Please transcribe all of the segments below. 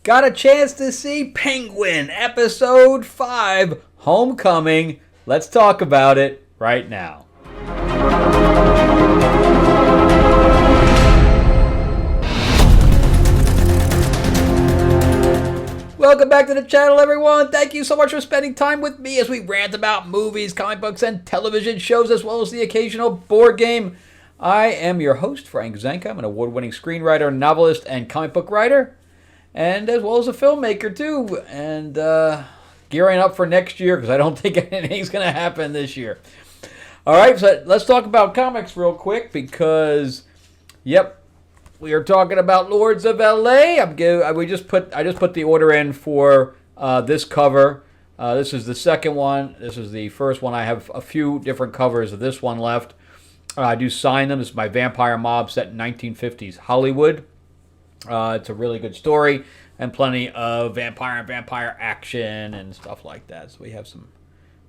Got a chance to see Penguin, Episode 5, Homecoming. Let's talk about it right now. Welcome back to the channel, everyone. Thank you so much for spending time with me as we rant about movies, comic books, and television shows, as well as the occasional board game. I am your host, Frank Zanca. I'm an award-winning screenwriter, novelist, and comic book writer, and as well as a filmmaker, too. And gearing up for next year, because I don't think anything's going to happen this year. All right, so let's talk about comics real quick, because, yep, we are talking about Lords of LA. I just put the order in for this cover. This is the second one. This is the first one. I have a few different covers of this one left. I do sign them. This is my vampire mob set in 1950s Hollywood. It's a really good story and plenty of vampire action and stuff like that. So we have some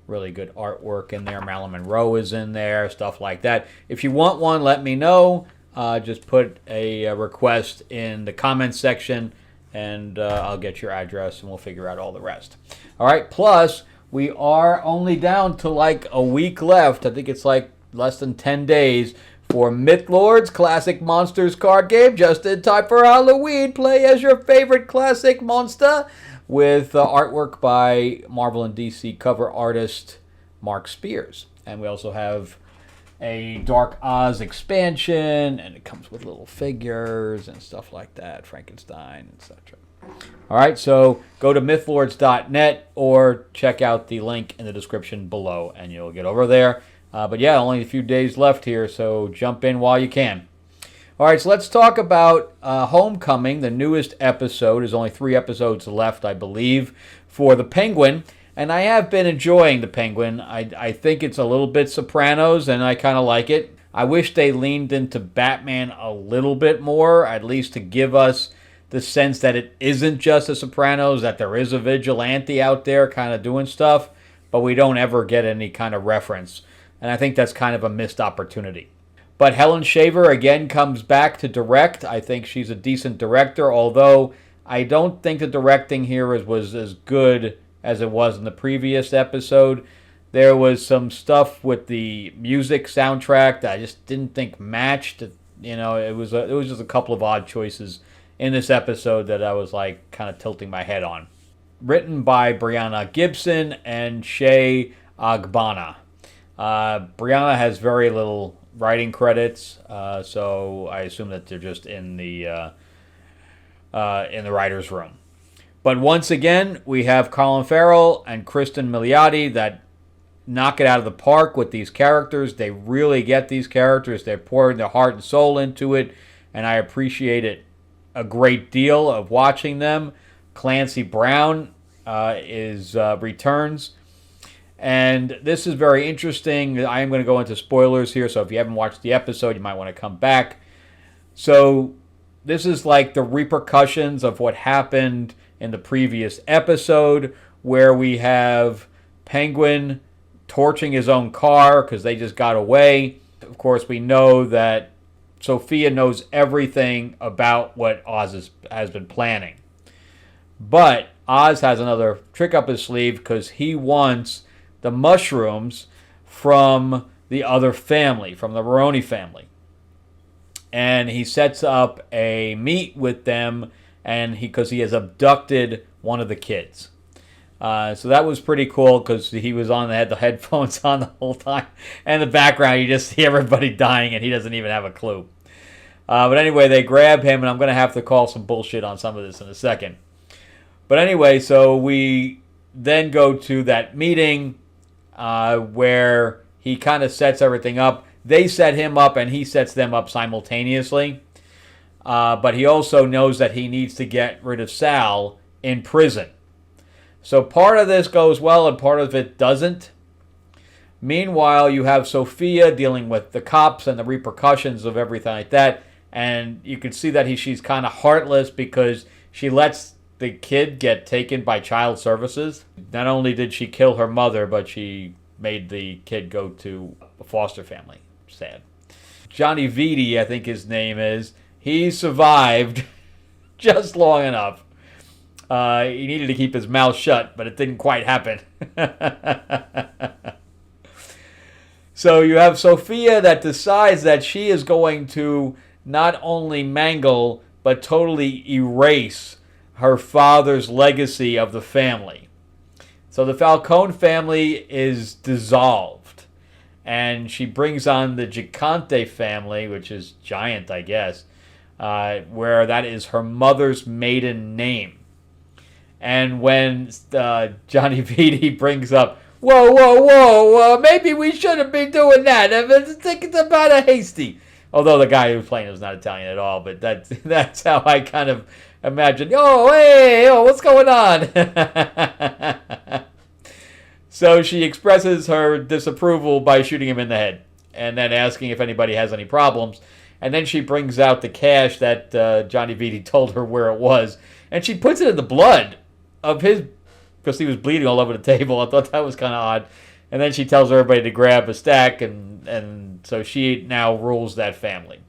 really good artwork in there. Marilyn Monroe is in there, stuff like that. If you want one, let me know. Just put a request in the comments section, and I'll get your address, and we'll figure out all the rest. All right, plus, we are only down to like a week left. I think it's like less than 10 days for Mythlords Classic Monsters card game, just in time for Halloween. Play as your favorite classic monster with artwork by Marvel and DC cover artist Mark Spears. And we also have a Dark Oz expansion, and it comes with little figures and stuff like that, Frankenstein, etc. All right, so go to mythlords.net or check out the link in the description below, and you'll get over there. But yeah, only a few days left here, so jump in while you can. All right, so let's talk about Homecoming. The newest episode. There's only 3 episodes left, I believe, for the Penguin. And I have been enjoying the Penguin. I think it's a little bit Sopranos, and I kind of like it. I wish they leaned into Batman a little bit more, at least to give us the sense that it isn't just the Sopranos, that there is a vigilante out there kind of doing stuff, but we don't ever get any kind of reference. And I think that's kind of a missed opportunity. But Helen Shaver again comes back to direct. I think she's a decent director, although I don't think the directing here was as good as it was in the previous episode. There was some stuff with the music soundtrack that I just didn't think matched. You know, it was just a couple of odd choices in this episode that I was like kind of tilting my head on. Written by Brianna Gibson and Shay Agbana. Brianna has very little writing credits, so I assume that they're just in the writer's room. But once again, we have Colin Farrell and Kristen Milioti that knock it out of the park with these characters. They really get these characters. They're pouring their heart and soul into it, and I appreciate it a great deal of watching them. Clancy Brown returns. And this is very interesting. I am going to go into spoilers here, so if you haven't watched the episode, you might want to come back. So this is like the repercussions of what happened in the previous episode, where we have Penguin torching his own car because they just got away. Of course, we know that Sophia knows everything about what Oz has been planning. But Oz has another trick up his sleeve because he wants the mushrooms from the other family, from the Baroni family. And he sets up a meet with them, and because he has abducted one of the kids. So that was pretty cool because he was had the headphones on the whole time. And in the background, you just see everybody dying, and he doesn't even have a clue. But anyway, they grab him, and I'm going to have to call some bullshit on some of this in a second. But anyway, so we then go to that meeting where he kind of sets everything up. They set him up, and he sets them up simultaneously. But he also knows that he needs to get rid of Sal in prison. So part of this goes well, and part of it doesn't. Meanwhile, you have Sophia dealing with the cops and the repercussions of everything like that. And you can see that she's kind of heartless because she lets the kid get taken by child services. Not only did she kill her mother, but she made the kid go to a foster family. Sad. Johnny Vitti, I think his name is, he survived just long enough He needed to keep his mouth shut, but it didn't quite happen. So you have Sophia that decides that she is going to not only mangle, but totally erase her father's legacy of the family. So the Falcone family is dissolved. And she brings on the Gigante family, which is giant, I guess, where that is her mother's maiden name. And when Johnny Vitti brings up, whoa, maybe we shouldn't be doing that. I think it's about a hasty. Although the guy who's playing is not Italian at all, but that's how I kind of imagine, what's going on? So she expresses her disapproval by shooting him in the head and then asking if anybody has any problems. And then she brings out the cash that Johnny Vitti told her where it was. And she puts it in the blood of his, because he was bleeding all over the table. I thought that was kind of odd. And then she tells everybody to grab a stack, and so she now rules that family.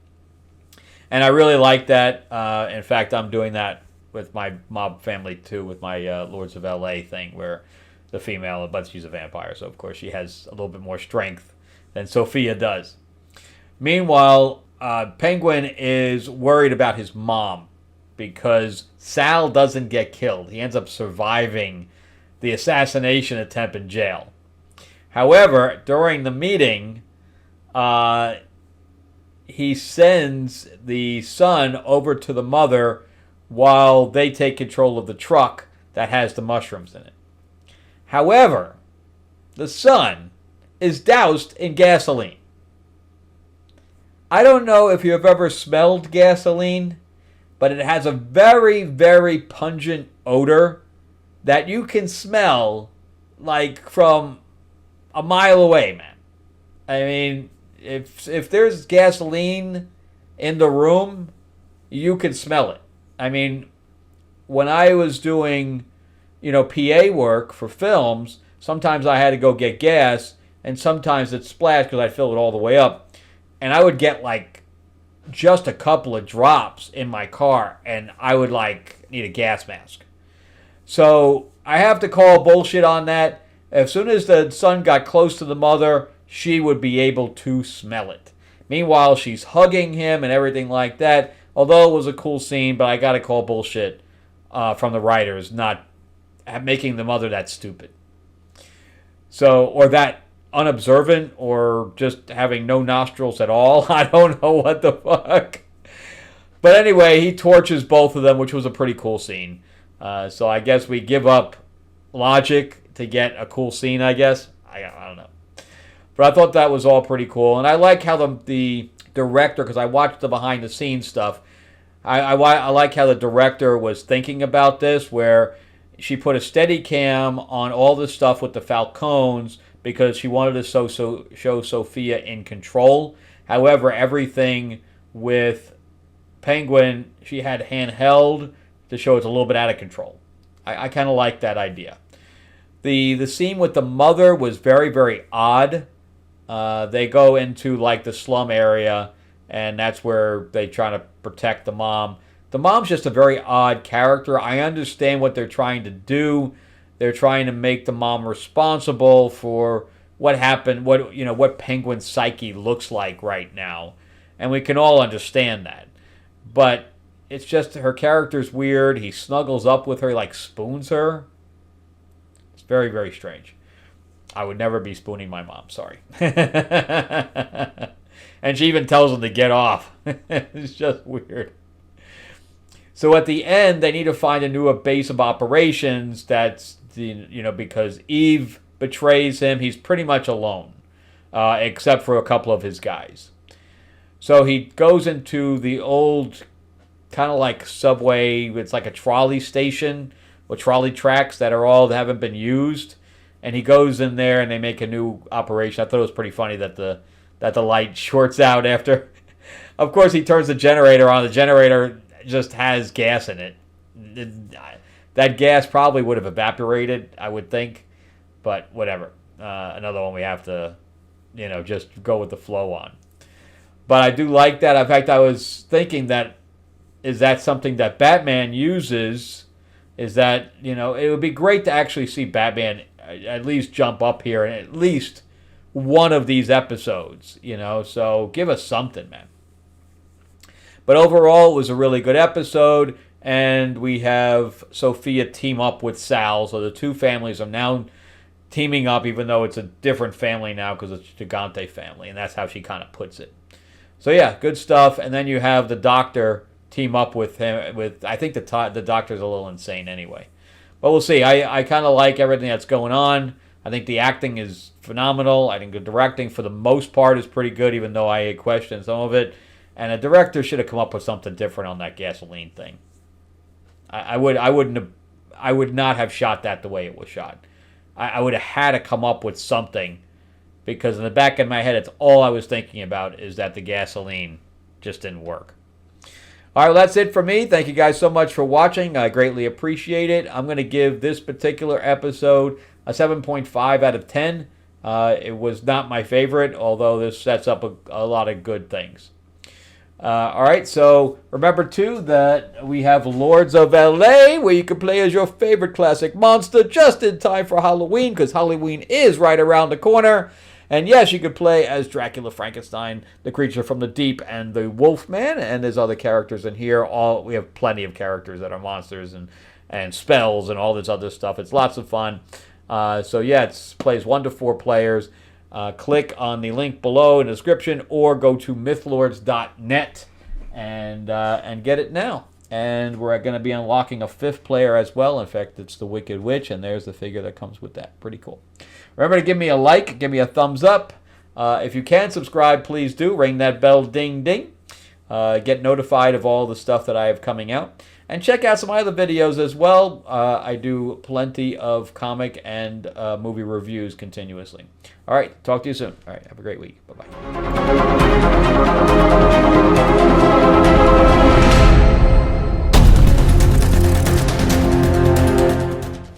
And I really like that. In fact, I'm doing that with my mob family too, with my Lords of L.A. thing, where the female, but she's a vampire, so of course she has a little bit more strength than Sophia does. Meanwhile, Penguin is worried about his mom because Sal doesn't get killed. He ends up surviving the assassination attempt in jail. However, during the meeting, he sends the son over to the mother while they take control of the truck that has the mushrooms in it. However, the son is doused in gasoline. I don't know if you have ever smelled gasoline, but it has a very, very pungent odor that you can smell like from a mile away, man. I mean, if there's gasoline in the room, you can smell it. I mean, when I was doing, PA work for films, sometimes I had to go get gas, and sometimes it splashed because I'd fill it all the way up. And I would get like just a couple of drops in my car, and I would need a gas mask. So I have to call bullshit on that. As soon as the son got close to the mother, she would be able to smell it. Meanwhile, she's hugging him and everything like that. Although it was a cool scene, but I got to call bullshit from the writers, not making the mother that stupid. So, or that unobservant, or just having no nostrils at all. I don't know what the fuck. But anyway, he torches both of them, which was a pretty cool scene. So I guess we give up logic to get a cool scene, I guess. I don't know. But I thought that was all pretty cool. And I like how the director, because I watched the behind-the-scenes stuff, I like how the director was thinking about this, where she put a steady cam on all the stuff with the Falcones because she wanted to show Sophia in control. However, everything with Penguin, she had handheld to show it's a little bit out of control. I kind of like that idea. The scene with the mother was very, very odd. They go into the slum area, and that's where they try to protect the mom. The mom's just a very odd character. I understand what they're trying to do. They're trying to make the mom responsible for what happened, what Penguin's psyche looks like right now. And we can all understand that. But it's just her character's weird. He snuggles up with her, spoons her. It's very, very strange. I would never be spooning my mom, sorry. And she even tells him to get off. It's just weird. So at the end, they need to find a new base of operations that's, because Eve betrays him. He's pretty much alone, except for a couple of his guys. So he goes into the old kind of like subway. It's like a trolley station with trolley tracks that haven't been used. And he goes in there and they make a new operation. I thought it was pretty funny that the light shorts out after. Of course, he turns the generator on. The generator just has gas in it. That gas probably would have evaporated, I would think. But whatever. Another one we have to, just go with the flow on. But I do like that. In fact, I was thinking is that something that Batman uses is that, it would be great to actually see Batman at least jump up here in at least one of these episodes, so give us something, man. But overall, it was a really good episode, and we have Sophia team up with Sal, so the two families are now teaming up, even though it's a different family now because it's the Gigante family, and that's how she kind of puts it. So yeah, good stuff. And then you have the Doctor team up with him. I think the Doctor's a little insane anyway, but we'll see. I kind of like everything that's going on. I think the acting is phenomenal. I think the directing for the most part is pretty good, even though I questioned some of it. And a director should have come up with something different on that gasoline thing. I would not have shot that the way it was shot. I would have had to come up with something, because in the back of my head, it's all I was thinking about is that the gasoline just didn't work. All right, well, that's it for me. Thank you guys so much for watching. I greatly appreciate it. I'm going to give this particular episode a 7.5 out of 10. It was not my favorite, although this sets up a lot of good things. All right, so remember, too, that we have Lords of L.A., where you can play as your favorite classic monster just in time for Halloween, because Halloween is right around the corner. And yes, you could play as Dracula, Frankenstein, the Creature from the Deep, and the Wolfman, and there's other characters in here. We have plenty of characters that are monsters and spells and all this other stuff. It's lots of fun. So yeah, it plays 1 to 4 players. Click on the link below in the description, or go to mythlords.net and get it now. And we're going to be unlocking a 5th player as well. In fact, it's the Wicked Witch, and there's the figure that comes with that. Pretty cool. Remember to give me a like, give me a thumbs up. If you can subscribe, please do. Ring that bell, ding, ding. Get notified of all the stuff that I have coming out. And check out some other videos as well. I do plenty of comic and movie reviews continuously. All right, talk to you soon. All right, have a great week. Bye-bye.